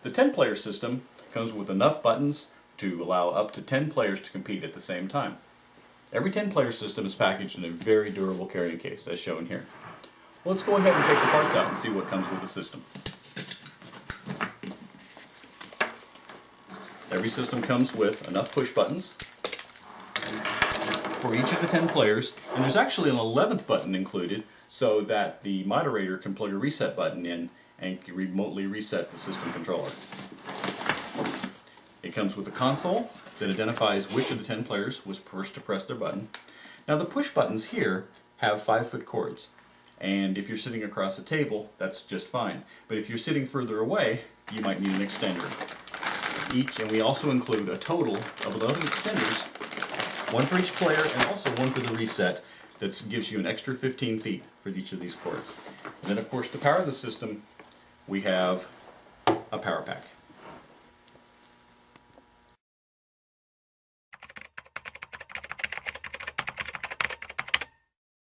The 10-player system comes with enough buttons to allow up to 10 players to compete at the same time. Every 10-player system is packaged in a very durable carrying case, as shown here. Well, let's go ahead and take the parts out and see what comes with the system. Every system comes with enough push buttons for each of the 10 players, and there's actually an 11th button included so that the moderator can plug a reset button in and can remotely reset the system controller. It comes with a console that identifies which of the 10 players was first to press their button. Now the push buttons here have 5-foot cords, and if you're sitting across a table, that's just fine. But if you're sitting further away, you might need an extender. And we also include a total of 11 extenders, one for each player and also one for the reset that gives you an extra 15 feet for each of these cords. And then of course to power the system, we have a power pack.